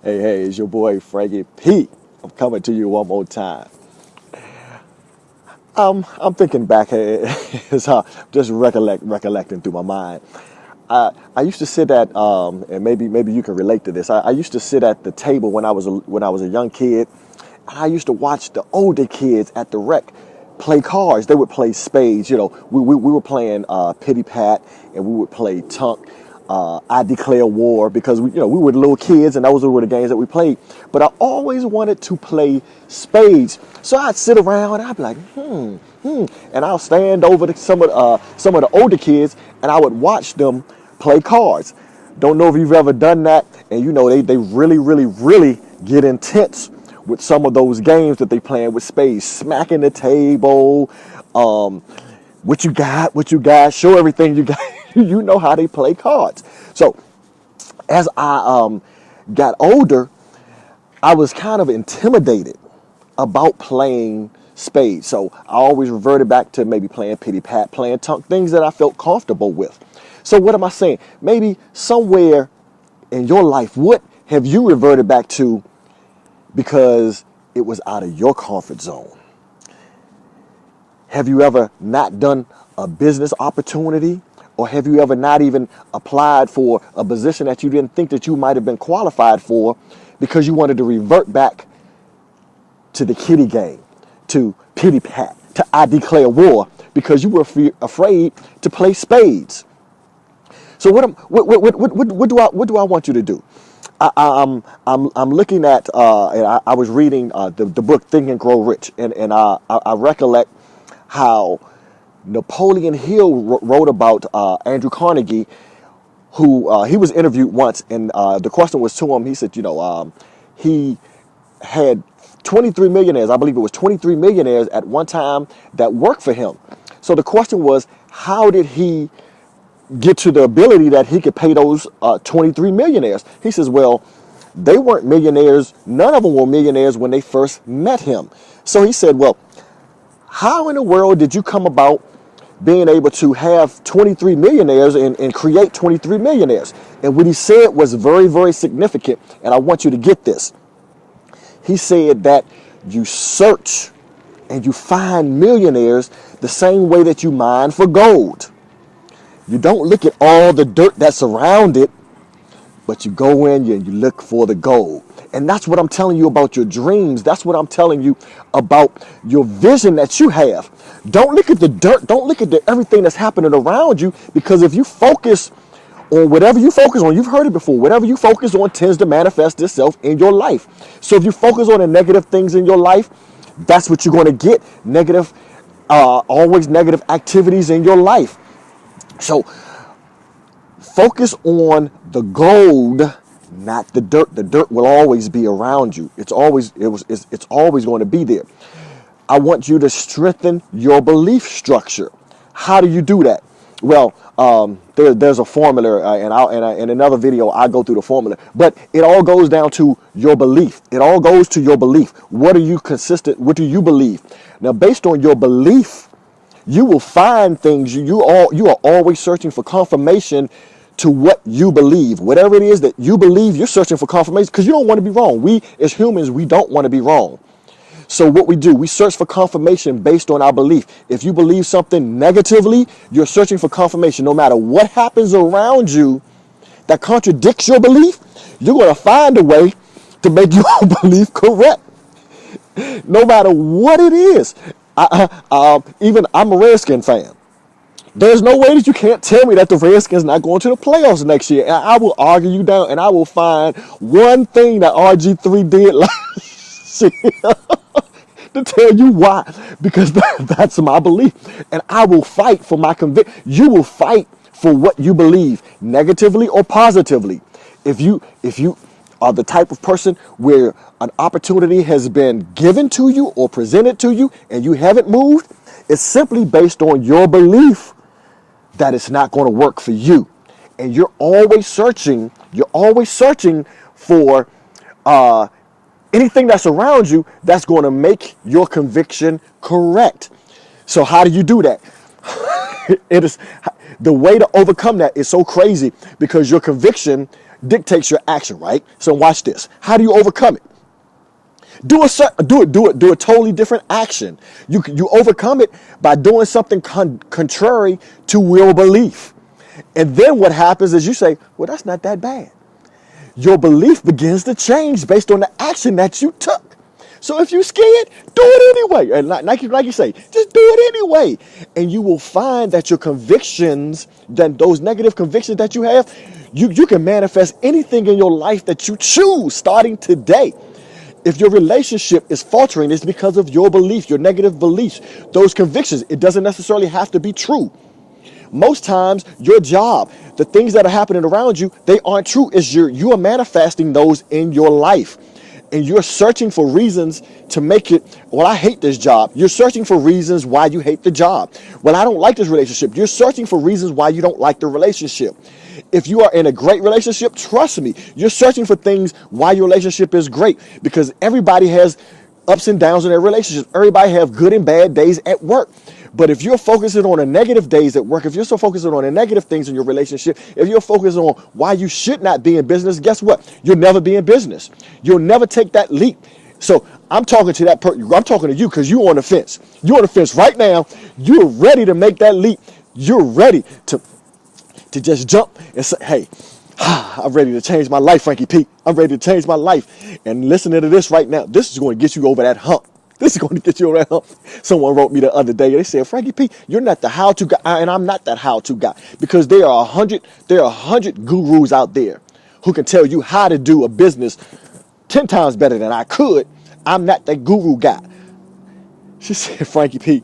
Hey, it's your boy Frankie P. I'm coming to you one more time. I'm thinking back, it's just recollecting through my mind. I used to sit at, and maybe you can relate to this. I used to sit at the table when I was a young kid. And I used to watch the older kids at the rec play cards. They would play spades. You know, we were playing pity pat, and we would play tunk. I declare war, because we were little kids, and those were the games that we played. But I always wanted to play spades, so I'd sit around and I'd be like, and I'll stand over to some of the older kids, and I would watch them play cards. Don't know if you've ever done that, and they really get intense with some of those games that they playing with spades, smacking the table. What you got, show everything you got. You know how they play cards. So as I got older, I was kind of intimidated about playing spades. So I always reverted back to maybe playing pity pat, playing tunk, things that I felt comfortable with. So what am I saying? Maybe somewhere in your life, what have you reverted back to because it was out of your comfort zone? Have you ever not done a business opportunity? Or have you ever not even applied for a position that you didn't think that you might have been qualified for because you wanted to revert back to the kiddie game, to pity pat, to I declare war, because you were afraid to play spades? So what do I want you to do? I'm looking at and I was reading the book Think and Grow Rich, and I recollect how Napoleon Hill wrote about Andrew Carnegie, who he was interviewed once, and the question was to him. He said, he had 23 millionaires. I believe it was 23 millionaires at one time that worked for him. So the question was, how did he get to the ability that he could pay those 23 millionaires? He says, well, they weren't millionaires. None of them were millionaires when they first met him. So he said, well, how in the world did you come about being able to have 23 millionaires and create 23 millionaires? And what he said was very, very significant, and I want you to get this. He said that you search and you find millionaires the same way that you mine for gold. You don't look at all the dirt that's around it, but you go in and you look for the gold. And that's what I'm telling you about your dreams. That's what I'm telling you about your vision that you have. Don't look at the dirt. Don't look at everything that's happening around you, because if you focus on whatever you focus on, you've heard it before, whatever you focus on tends to manifest itself in your life. So if you focus on the negative things in your life, that's what you're going to get. Always negative activities in your life. So focus on the gold, not the dirt. The dirt will always be around you. It's always going to be there. I want you to strengthen your belief structure. How do you do that? Well, there's a formula, and in another video I go through the formula. But it all goes down to your belief. It all goes to your belief. What do you believe? Now, based on your belief, you will find things. You are always searching for confirmation to what you believe. Whatever it is that you believe, you're searching for confirmation, because you don't want to be wrong. We as humans, we don't want to be wrong. So what we do, we search for confirmation based on our belief. If you believe something negatively, you're searching for confirmation. No matter what happens around you that contradicts your belief, you're going to find a way to make your belief correct. No matter what it is. Even I'm a Redskin fan. There's no way that you can't tell me that the Redskins not going to the playoffs next year. And I will argue you down, and I will find one thing that RG3 did last year to tell you why. Because that's my belief. And I will fight for my conviction. You will fight for what you believe, negatively or positively. If you are the type of person where an opportunity has been given to you or presented to you and you haven't moved, it's simply based on your belief that it's not going to work for you. And you're always searching for anything that's around you that's going to make your conviction correct. So how do you do that? It is the way to overcome that is so crazy, because your conviction dictates your action, right? So watch this. How do you overcome it? Do a totally different action. You overcome it by doing something contrary to your belief. And then what happens is you say, well, that's not that bad. Your belief begins to change based on the action that you took. So if you're scared, do it anyway. And like you say, just do it anyway. And you will find that your convictions, then those negative convictions that you have, you can manifest anything in your life that you choose starting today. If your relationship is faltering, it's because of your belief, your negative beliefs, those convictions. It doesn't necessarily have to be true. Most times, your job, the things that are happening around you, they aren't true. You are manifesting those in your life. And you're searching for reasons to make it, well, I hate this job. You're searching for reasons why you hate the job. Well, I don't like this relationship. You're searching for reasons why you don't like the relationship. If you are in a great relationship, trust me, you're searching for things why your relationship is great, because everybody has ups and downs in their relationship. Everybody have good and bad days at work. But if you're focusing on the negative days at work, if you're so focusing on the negative things in your relationship, if you're focusing on why you should not be in business, guess what? You'll never be in business. You'll never take that leap. So I'm talking to that person. I'm talking to you because you're on the fence. You're on the fence right now. You're ready to make that leap. You're ready to just jump and say, hey, I'm ready to change my life, Frankie P. I'm ready to change my life. And listening to this right now, this is going to get you over that hump. This is going to get you over that hump. Someone wrote me the other day. They said, Frankie P, you're not the how-to guy. And I'm not that how-to guy, because there are 100 gurus out there who can tell you how to do a business 10 times better than I could. I'm not that guru guy. She said, Frankie P,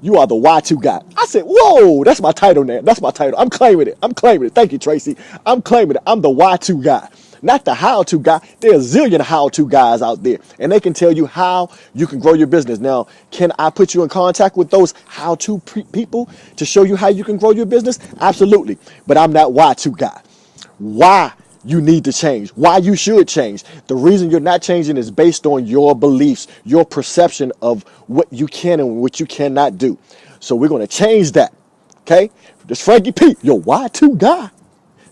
you are the why-to guy. I said, whoa, that's my title now. That's my title. I'm claiming it. I'm claiming it. Thank you, Tracy. I'm claiming it. I'm the why-to guy, not the how-to guy. There's a zillion how-to guys out there, and they can tell you how you can grow your business. Now, can I put you in contact with those how-to people to show you how you can grow your business? Absolutely. But I'm that why-to guy. Why you need to change, why you should change. The reason you're not changing is based on your beliefs, your perception of what you can and what you cannot do. So we're going to change that. Okay? This Frankie P, your why-to guy.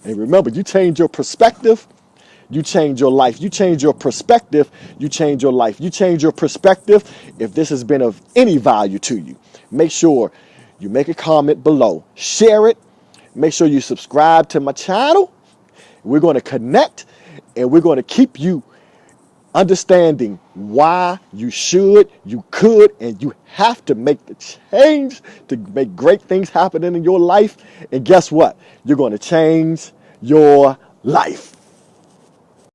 And remember, you change your perspective, you change your life. You change your perspective, you change your life. You change your perspective. If this has been of any value to you, make sure you make a comment below, share it, make sure you subscribe to my channel. We're going to connect, and we're going to keep you understanding why you should, you could, and you have to make the change to make great things happen in your life. And guess what? You're going to change your life.